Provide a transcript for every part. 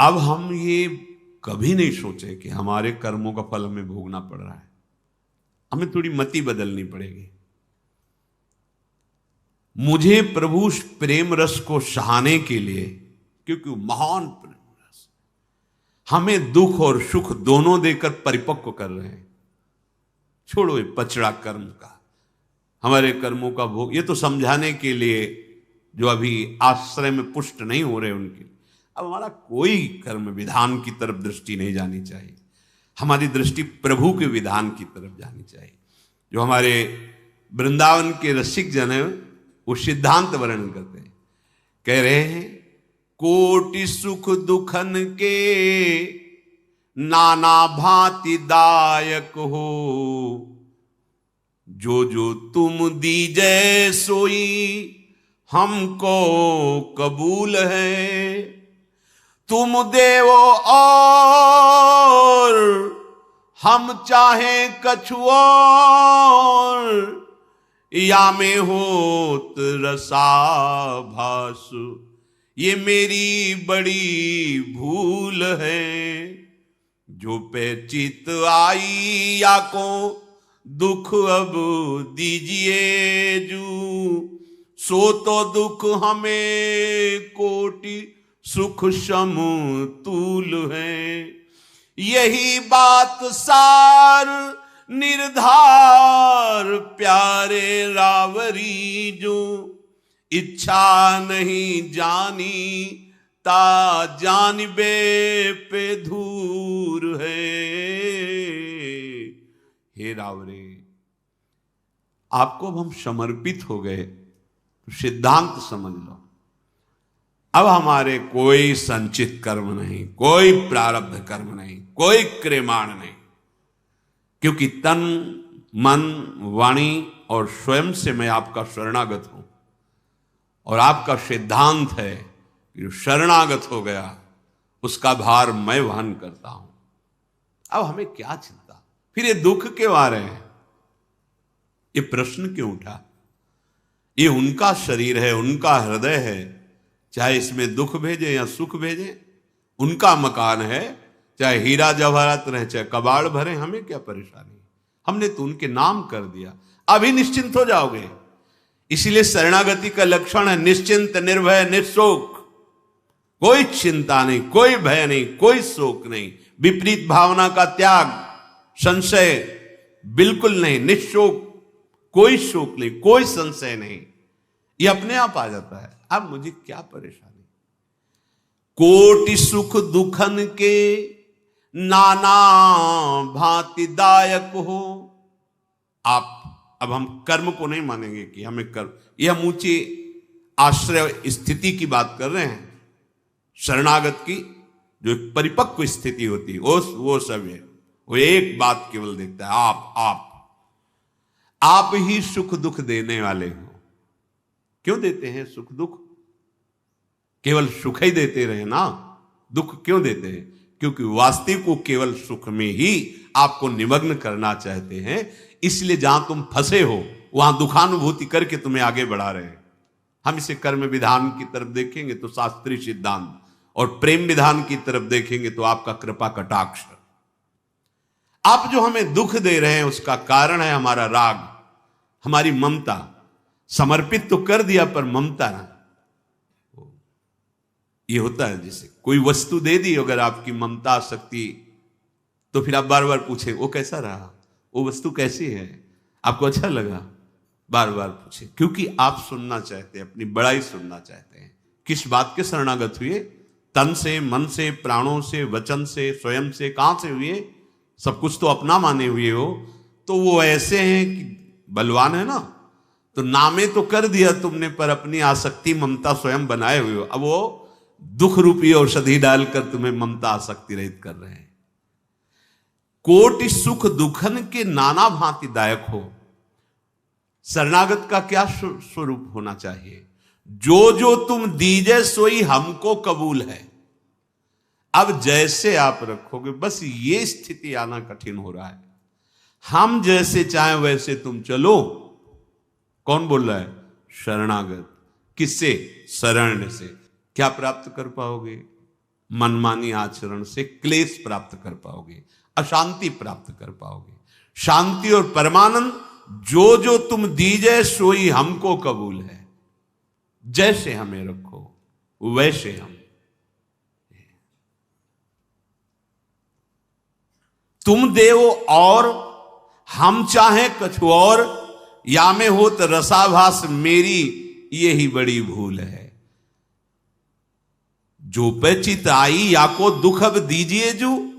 अब हम ये कभी नहीं सोचे कि हमारे कर्मों का फल हमें भोगना पड़ रहा है। हमें थोड़ी मति बदलनी पड़ेगी। मुझे प्रभु प्रेम रस को सहाने के लिए, क्योंकि महान प्रेम रस हमें दुख और सुख दोनों देकर परिपक्व कर रहे हैं। छोड़ो ये पचड़ा कर्म का, हमारे कर्मों का भोग, ये तो समझाने के लिए जो अभी आश्रय में पुष्ट नहीं हो रहे उनके। अब हमारा कोई कर्म विधान की तरफ दृष्टि नहीं जानी चाहिए, हमारी दृष्टि प्रभु के विधान की तरफ जानी चाहिए। जो हमारे वृंदावन के रसिक जन है वो सिद्धांत वर्णन करते हैं, कह रहे हैं कोटि सुख दुखन के नाना भांति दायक हो, जो जो तुम दीजै सोई हमको कबूल है। तुम देवो और हम चाहे कछु और, या में होत रसाभास, ये मेरी बड़ी भूल है। जो पे चित आई या को दुख अब दीजिए जू, सो तो दुख हमें कोटि सुख समतुल है। यही बात सार निर्धार प्यारे रावरी, जो इच्छा नहीं जानी ता जानबे पे धूर है। हे रावरे, आपको अब हम समर्पित हो गए तो सिद्धांत समझ लो। अब हमारे कोई संचित कर्म नहीं, कोई प्रारब्ध कर्म नहीं, कोई क्रियमाण नहीं, क्योंकि तन मन वाणी और स्वयं से मैं आपका शरणागत हूं। और आपका सिद्धांत है कि शरणागत हो गया उसका भार मैं वहन करता हूं। अब हमें क्या चिंता, फिर ये दुख क्यों आ रहे हैं, ये प्रश्न क्यों उठा। ये उनका शरीर है, उनका हृदय है, चाहे इसमें दुख भेजे या सुख भेजे, उनका मकान है, चाहे हीरा जवाहरात रहे चाहे कबाड़ भरे, हमें क्या परेशानी। हमने तो उनके नाम कर दिया, अभी निश्चिंत हो जाओगे। इसीलिए शरणागति का लक्षण है निश्चिंत निर्भय निशोक, कोई चिंता नहीं, कोई भय नहीं, कोई शोक नहीं, विपरीत भावना का त्याग, संशय बिल्कुल नहीं, निशोक, कोई शोक नहीं, कोई संशय नहीं, ये अपने आप आ जाता है। अब मुझे क्या परेशानी। कोटि सुख दुखन के नाना भांति दायक हो। आप अब हम कर्म को नहीं मानेंगे कि हमें कर्म, ये हम ऊंची आश्रय स्थिति की बात कर रहे हैं। शरणागत की जो परिपक्व स्थिति होती है वो सब है, वो एक बात केवल देखता है, आप ही सुख दुख देने वाले हो। क्यों देते हैं सुख दुख, केवल सुख ही देते रहे ना, दुख क्यों देते हैं, क्योंकि वास्तविक को केवल सुख में ही आपको निमग्न करना चाहते हैं। इसलिए जहां तुम फंसे हो वहां दुखानुभूति करके तुम्हें आगे बढ़ा रहे हैं। हम इसे कर्म विधान की तरफ देखेंगे तो शास्त्रीय सिद्धांत, और प्रेम विधान की तरफ देखेंगे तो आपका कृपा कटाक्ष। आप जो हमें दुख दे रहे हैं उसका कारण है हमारा राग, हमारी ममता। समर्पित तो कर दिया पर ममता ना, ये होता है जैसे कोई वस्तु दे दी, अगर आपकी ममता शक्ति, तो फिर आप बार बार पूछे वो कैसा रहा, वो वस्तु कैसी है, आपको अच्छा लगा, बार बार पूछे, क्योंकि आप सुनना चाहते हैं, अपनी बड़ाई सुनना चाहते हैं। किस बात के शरणागत हुए, तन से, मन से, प्राणों से, वचन से, स्वयं से, कहां से हुए, सब कुछ तो अपना माने हुए हो। तो वो ऐसे हैं कि बलवान है ना, तो नामे तो कर दिया तुमने, पर अपनी आसक्ति ममता स्वयं बनाए हुए हो। अब वो दुख रूपी औषधि डालकर तुम्हें ममता आसक्ति रहित कर रहे हैं। कोटि सुख दुखन के नाना भांति दायक हो। शरणागत का क्या स्वरूप होना चाहिए, जो जो तुम दीजे सोई हमको कबूल है। अब जैसे आप रखोगे, बस ये स्थिति आना कठिन हो रहा है। हम जैसे चाहें वैसे तुम चलो। कौन बोल रहा है, शरणागत। किससे, शरण से। क्या प्राप्त कर पाओगे, मनमानी आचरण से क्लेश प्राप्त कर पाओगे, अशांति प्राप्त कर पाओगे। शांति और परमानंद जो जो तुम दीजे सोई हमको कबूल है। जैसे हमें रखो वैसे हम। तुम देवो और हम चाहें कछु और, या में हो तो रसाभास मेरी यही बड़ी भूल है। जो पे चित आई या को दुख अब दीजिए जो,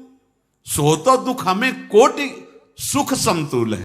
सो तो दुख हमें कोटि सुख समतुल है।